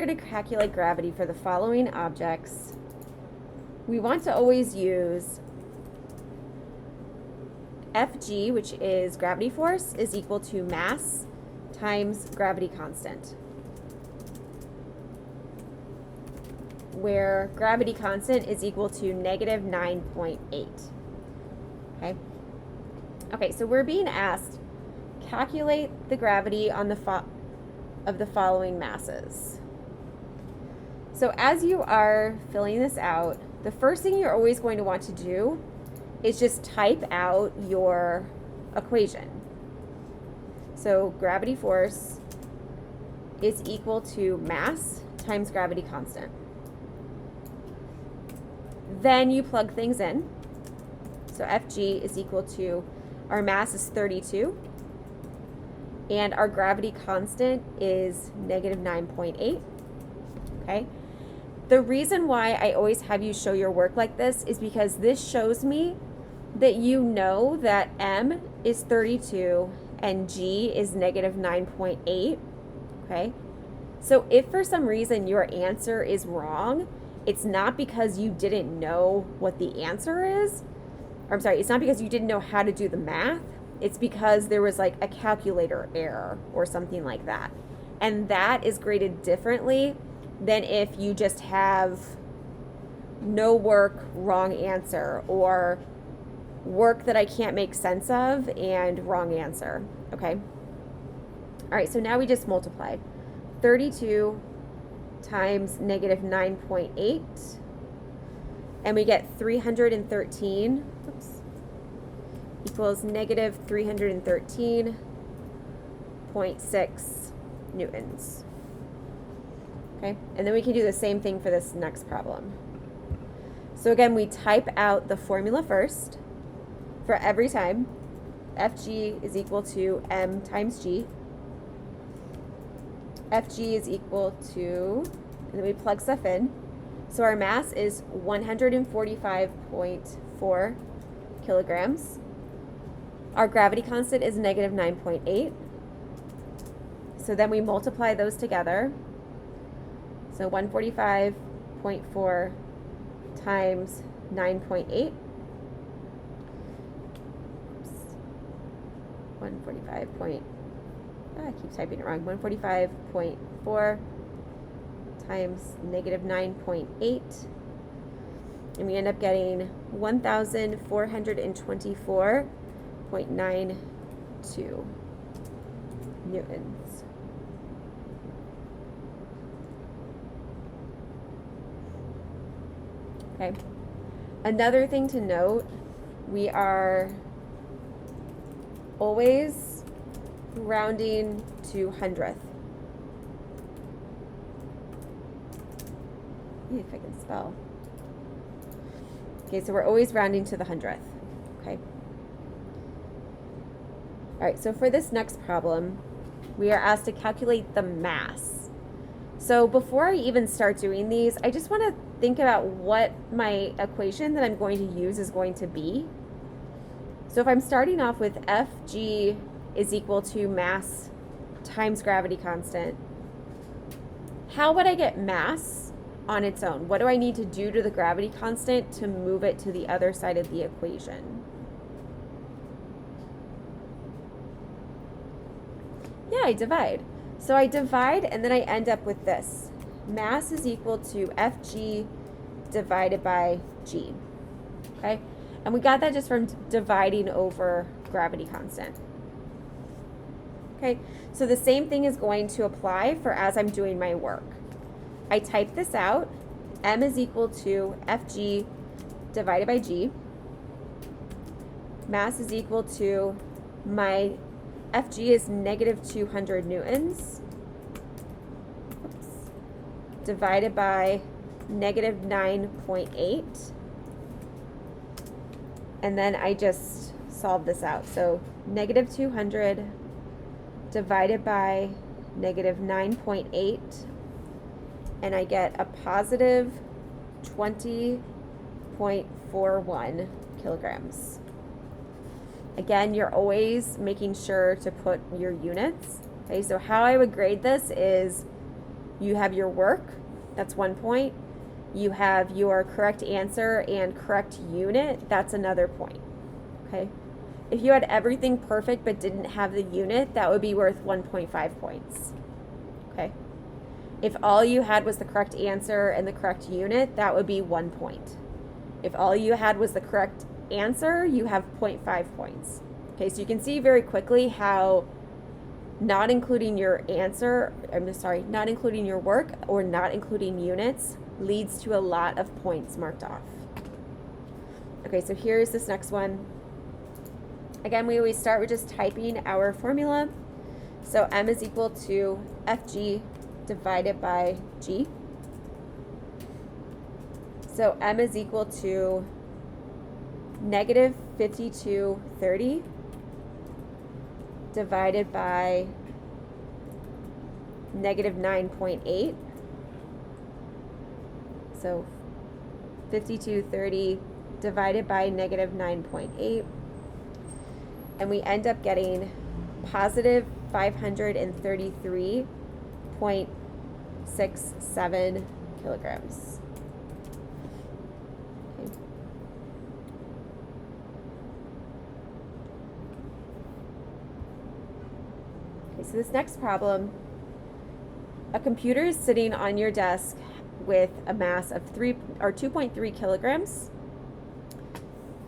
To calculate gravity for the following objects, we want to always use Fg, which is gravity force, is equal to mass times gravity constant, where gravity constant is equal to negative 9.8. Okay, so we're being asked, calculate the gravity on of the following masses. So as you are filling this out, the first thing you're always going to want to do is just type out your equation. So gravity force is equal to mass times gravity constant. Then you plug things in. So Fg is equal to, our mass is 32, and our gravity constant is negative 9.8, okay? The reason why I always have you show your work like this is because this shows me that you know that M is 32 and G is negative 9.8, okay? So if for some reason your answer is wrong, it's not because you didn't know what the answer is. Or I'm sorry, it's not because you didn't know how to do the math. It's because there was like a calculator error or something like that. And that is graded differently than if you just have no work, wrong answer, or work that I can't make sense of and wrong answer, okay? All right, so now we just multiply. 32 times negative 9.8, and we get 313, equals negative 313.6 newtons. Okay, and then we can do the same thing for this next problem. So again, we type out the formula first for every time. Fg is equal to m times g. Fg is equal to, and then we plug stuff in. So our mass is 145.4 kilograms. Our gravity constant is negative 9.8. So then we multiply those together. So 145.4 times 9.8. 145. I keep typing it wrong. 145.4 times negative 9.8. And we end up getting 1,424.92 newtons. Okay. Another thing to note, we are always rounding to hundredth. If I can spell. Okay, so we're always rounding to the hundredth. Okay. All right, so for this next problem, we are asked to calculate the mass. So before I even start doing these, I just want to think about what my equation that I'm going to use is going to be. So if I'm starting off with Fg is equal to mass times gravity constant, how would I get mass on its own? What do I need to do to the gravity constant to move it to the other side of the equation? Yeah, I divide. So I divide and then I end up with this. Mass is equal to Fg divided by g. Okay? And we got that just from dividing over gravity constant. Okay, so the same thing is going to apply for as I'm doing my work. I type this out. M is equal to Fg divided by g. Mass is equal to, my Fg is negative 200 newtons. Divided by negative 9.8. And then I just solve this out. So negative 200 divided by negative 9.8, and I get a positive 20.41 kilograms. Again, you're always making sure to put your units. Okay, so how I would grade this is You have your work, that's 1 point. You have your correct answer and correct unit, that's another point, okay? If you had everything perfect but didn't have the unit, that would be worth 1.5 points, okay? If all you had was the correct answer and the correct unit, that would be 1 point. If all you had was the correct answer, you have 0.5 points. Okay, so you can see very quickly how not including your answer, not including your work or not including units leads to a lot of points marked off. Okay, so here's this next one. Again, we always start with just typing our formula. So M is equal to FG divided by G. So M is equal to negative 5230 divided by negative 9.8. So 5230 divided by negative 9.8. And we end up getting positive 533.67 kilograms. So this next problem, a computer is sitting on your desk with a mass of 2.3 kilograms.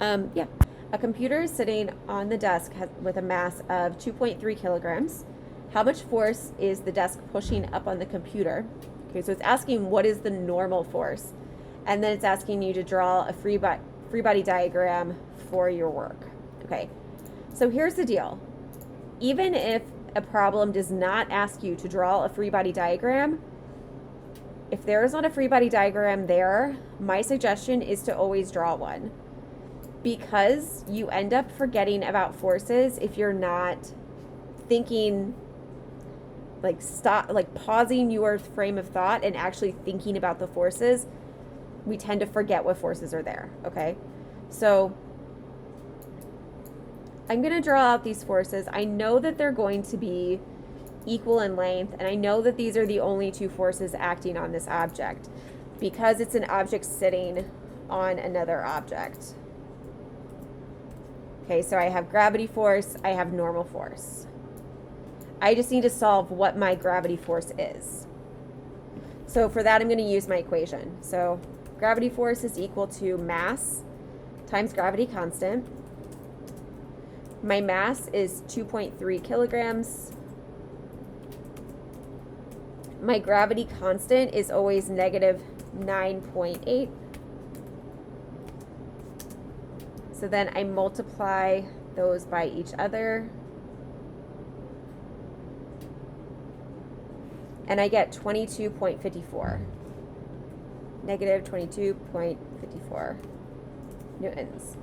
A computer is sitting on the desk with a mass of 2.3 kilograms. How much force is the desk pushing up on the computer? Okay, so it's asking what is the normal force, and then it's asking you to draw a free body diagram for your work. Okay, so here's the deal. Even if a problem does not ask you to draw a free body diagram, if there is not a free body diagram there, my suggestion is to always draw one, because you end up forgetting about forces if you're not thinking, pausing your frame of thought and actually thinking about the forces. We tend to forget what forces are there, okay? So I'm going to draw out these forces. I know that they're going to be equal in length, and I know that these are the only two forces acting on this object because it's an object sitting on another object. Okay, so I have gravity force, I have normal force. I just need to solve what my gravity force is. So for that, I'm going to use my equation. So gravity force is equal to mass times gravity constant. My mass is 2.3 kilograms. My gravity constant is always negative 9.8. So then I multiply those by each other. And I get 22.54. Negative 22.54 newtons.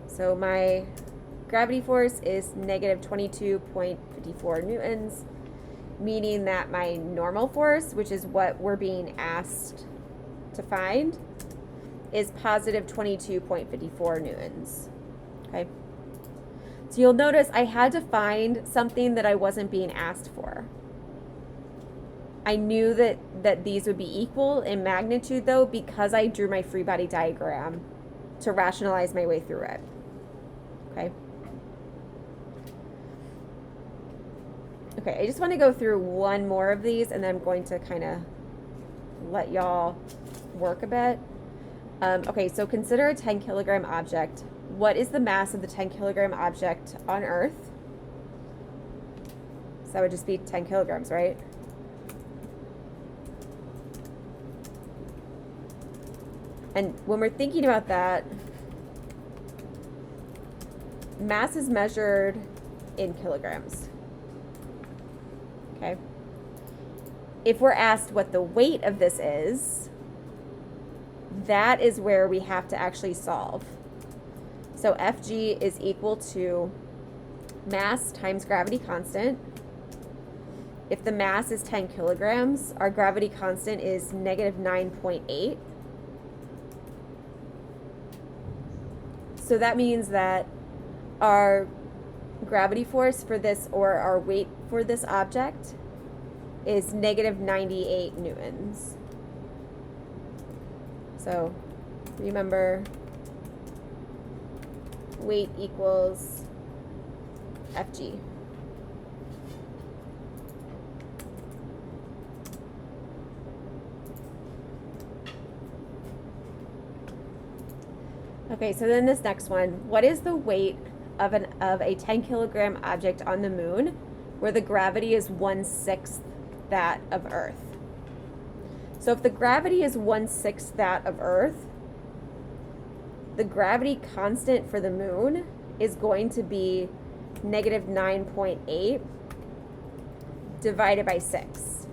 So my gravity force is negative 22.54 newtons, meaning that my normal force, which is what we're being asked to find, is positive 22.54 newtons. Okay. So you'll notice I had to find something that I wasn't being asked for. I knew that these would be equal in magnitude, though, because I drew my free body diagram to rationalize my way through it. Okay. Okay, I just want to go through one more of these, and then I'm going to kind of let y'all work a bit. Okay, so consider a 10 kilogram object. What is the mass of the 10 kilogram object on Earth? So that would just be 10 kilograms, right? And when we're thinking about that, mass is measured in kilograms. Okay. If we're asked what the weight of this is, that is where we have to actually solve. So Fg is equal to mass times gravity constant. If the mass is 10 kilograms, our gravity constant is negative 9.8. So that means that our gravity force for this, or our weight for this object is negative 98 newtons. So remember, weight equals Fg. Okay, so then this next one, what is the weight of a 10 kilogram object on the moon where the gravity is 1/6 that of Earth? So if the gravity is 1/6 that of Earth, the gravity constant for the moon is going to be negative 9.8 divided by 6.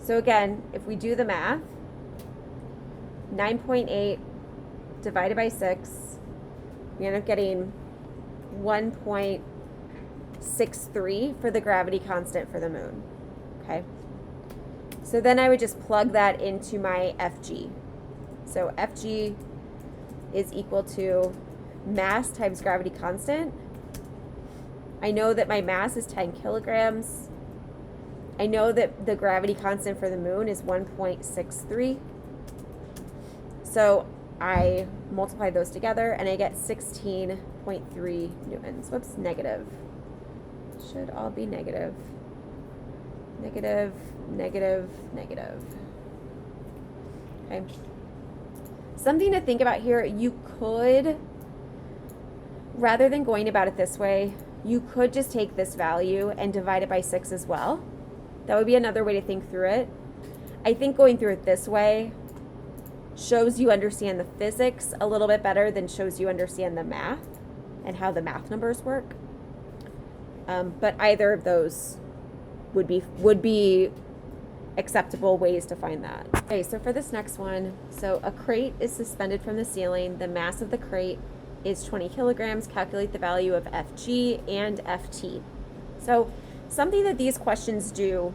So again, if we do the math, 9.8 divided by 6, we end up getting 1.63 for the gravity constant for the moon. Okay. So then I would just plug that into my Fg. So Fg is equal to mass times gravity constant. I know that my mass is 10 kilograms. I know that the gravity constant for the moon is 1.63. So I multiply those together and I get 16.3 newtons. Whoops, negative. Should all be negative. Negative, negative, negative. Okay. Something to think about here, you could, rather than going about it this way, you could just take this value and divide it by 6 as well. That would be another way to think through it. I think going through it this way shows you understand the physics a little bit better than shows you understand the math and how the math numbers work. But either of those would be acceptable ways to find that. Okay, so for this next one, so a crate is suspended from the ceiling. The mass of the crate is 20 kilograms. Calculate the value of Fg and Ft. So something that these questions do,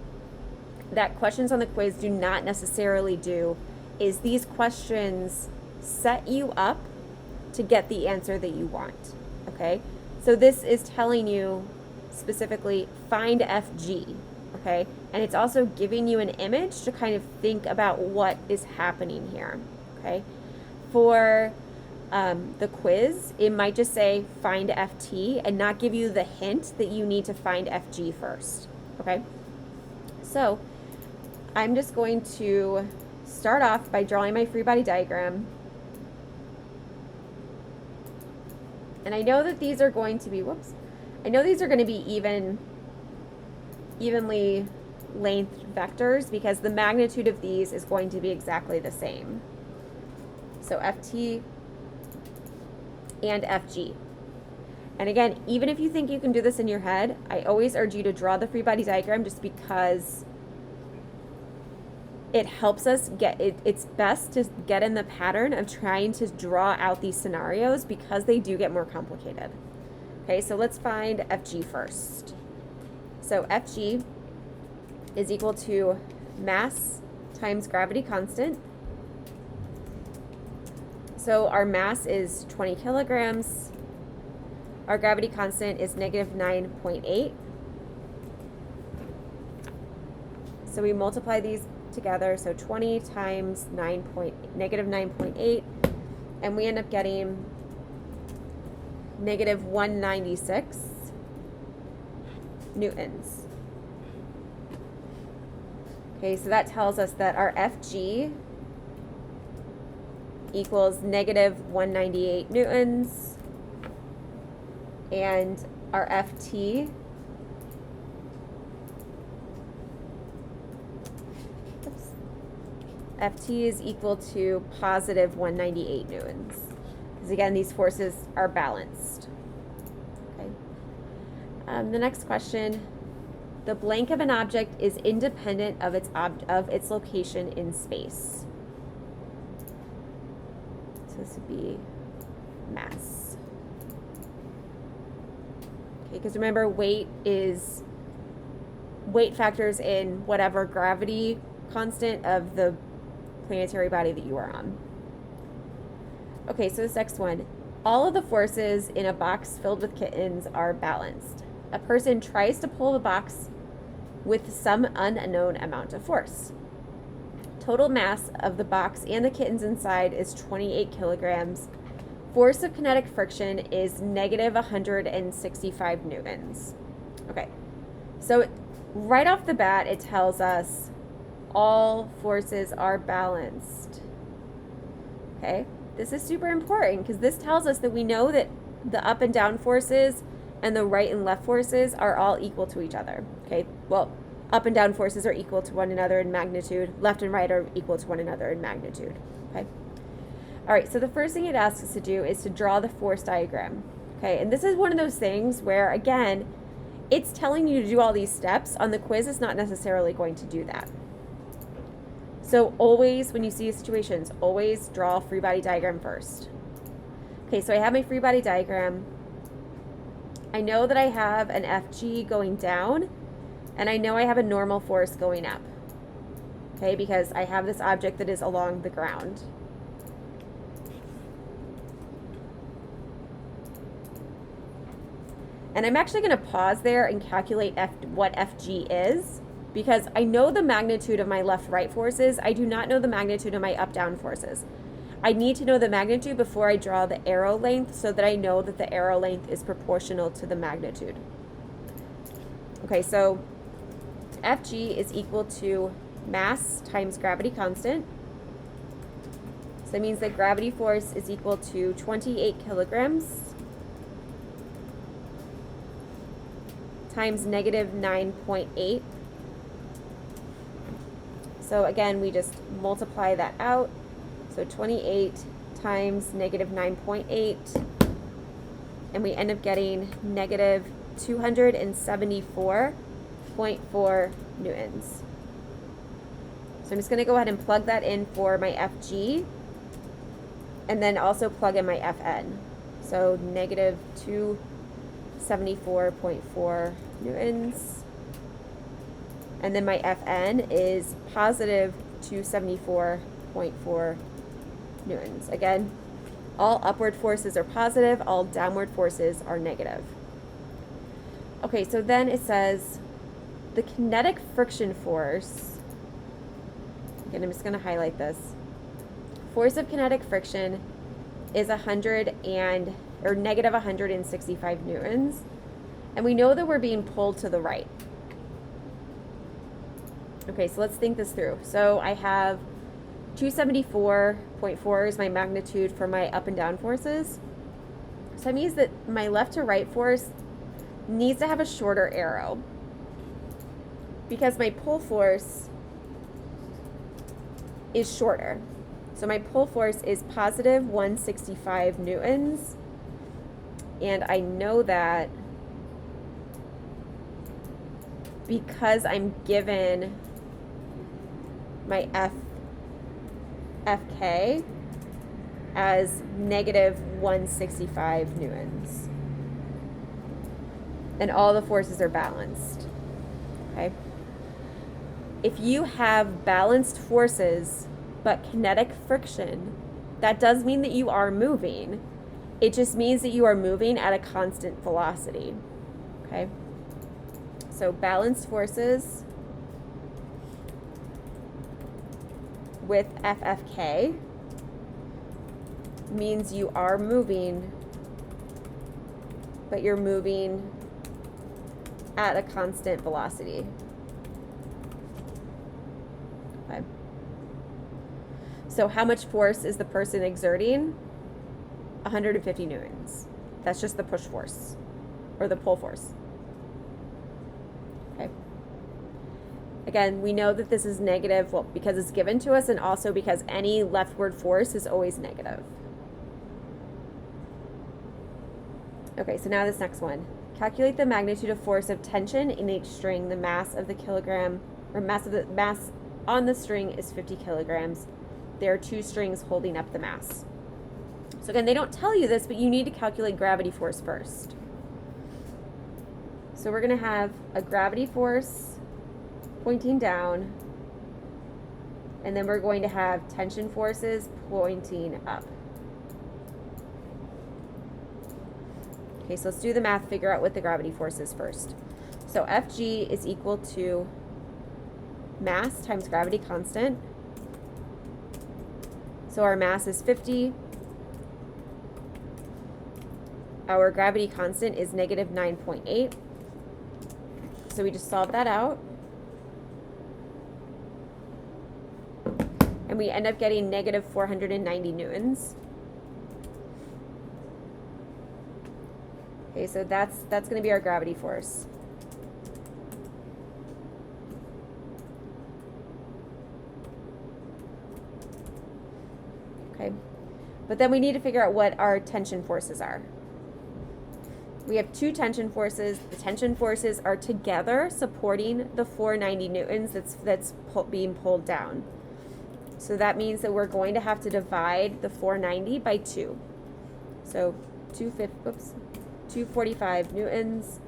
that questions on the quiz do not necessarily do, is these questions set you up to get the answer that you want, okay? So this is telling you specifically find Fg, okay? And it's also giving you an image to kind of think about what is happening here, okay? For the quiz, it might just say find Ft and not give you the hint that you need to find Fg first, okay? So I'm just going to start off by drawing my free body diagram. And I know that these are going to be, I know these are going to be evenly length vectors because the magnitude of these is going to be exactly the same. So Ft and Fg. And again, even if you think you can do this in your head, I always urge you to draw the free body diagram just because it helps us it's best to get in the pattern of trying to draw out these scenarios because they do get more complicated. Okay, so let's find Fg first. So Fg is equal to mass times gravity constant. So our mass is 20 kilograms. Our gravity constant is negative 9.8. So we multiply these together, so 20 times negative 9.8, and we end up getting negative 196 newtons. Okay, so that tells us that our Fg equals negative 198 newtons, and our Ft is equal to positive 198 newtons. Because again, these forces are balanced. Okay. The next question: the blank of an object is independent of its location in space. So this would be mass. Okay, because remember, weight factors in whatever gravity constant of the planetary body that you are on. Okay, so this next one. All of the forces in a box filled with kittens are balanced. A person tries to pull the box with some unknown amount of force. Total mass of the box and the kittens inside is 28 kilograms. Force of kinetic friction is negative 165 newtons. Okay, so right off the bat, it tells us all forces are balanced. Okay, this is super important because this tells us that we know that the up and down forces and the right and left forces are all equal to each other. Okay, well, up and down forces are equal to one another in magnitude. Left and right are equal to one another in magnitude. Okay. All right, so the first thing it asks us to do is to draw the force diagram. Okay, and this is one of those things where, again, it's telling you to do all these steps. On the quiz, it's not necessarily going to do that. So always, when you see situations, always draw a free body diagram first. Okay, so I have my free body diagram. I know that I have an FG going down, and I know I have a normal force going up. Okay, because I have this object that is along the ground. And I'm actually going to pause there and calculate what FG is, because I know the magnitude of my left-right forces. I do not know the magnitude of my up-down forces. I need to know the magnitude before I draw the arrow length so that I know that the arrow length is proportional to the magnitude. Okay, so FG is equal to mass times gravity constant. So that means that gravity force is equal to 28 kilograms times negative 9.8. So again, we just multiply that out. So 28 times negative 9.8, and we end up getting negative 274.4 newtons. So I'm just going to go ahead and plug that in for my FG, and then also plug in my FN. So negative 274.4 newtons. And then my FN is positive 274.4 newtons. Again, all upward forces are positive, all downward forces are negative. Okay, so then it says the kinetic friction force, again, I'm just going to highlight this. Force of kinetic friction is negative 165 newtons, and we know that we're being pulled to the right. Okay, so let's think this through. So I have 274.4 is my magnitude for my up and down forces. So that means that my left to right force needs to have a shorter arrow, because my pull force is shorter. So my pull force is positive 165 newtons, and I know that because I'm given my FK as negative 165 newtons. And all the forces are balanced. Okay? If you have balanced forces but kinetic friction, that does mean that you are moving. It just means that you are moving at a constant velocity. Okay? So balanced forces with FFK means you are moving, but you're moving at a constant velocity. Okay. So how much force is the person exerting? 150 newtons. That's just the push force or the pull force. Okay. Again, we know that this is negative, well, because it's given to us, and also because any leftward force is always negative. Okay, so now this next one. Calculate the magnitude of force of tension in each string. The mass of the kilogram, or mass on the string is 50 kilograms. There are two strings holding up the mass. So again, they don't tell you this, but you need to calculate gravity force first. So we're going to have a gravity force pointing down, and then we're going to have tension forces pointing up. Okay, so let's do the math, figure out what the gravity force is first. So Fg is equal to mass times gravity constant. So our mass is 50. Our gravity constant is negative 9.8. So we just solve that out. And we end up getting negative 490 newtons. Okay, so that's going to be our gravity force. Okay, but then we need to figure out what our tension forces are. We have two tension forces. The tension forces are together supporting the 490 newtons that's being pulled down. So that means that we're going to have to divide the 490 by 2. So 245 newtons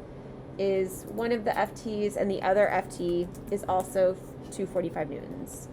is one of the FTs, and the other FT is also 245 newtons.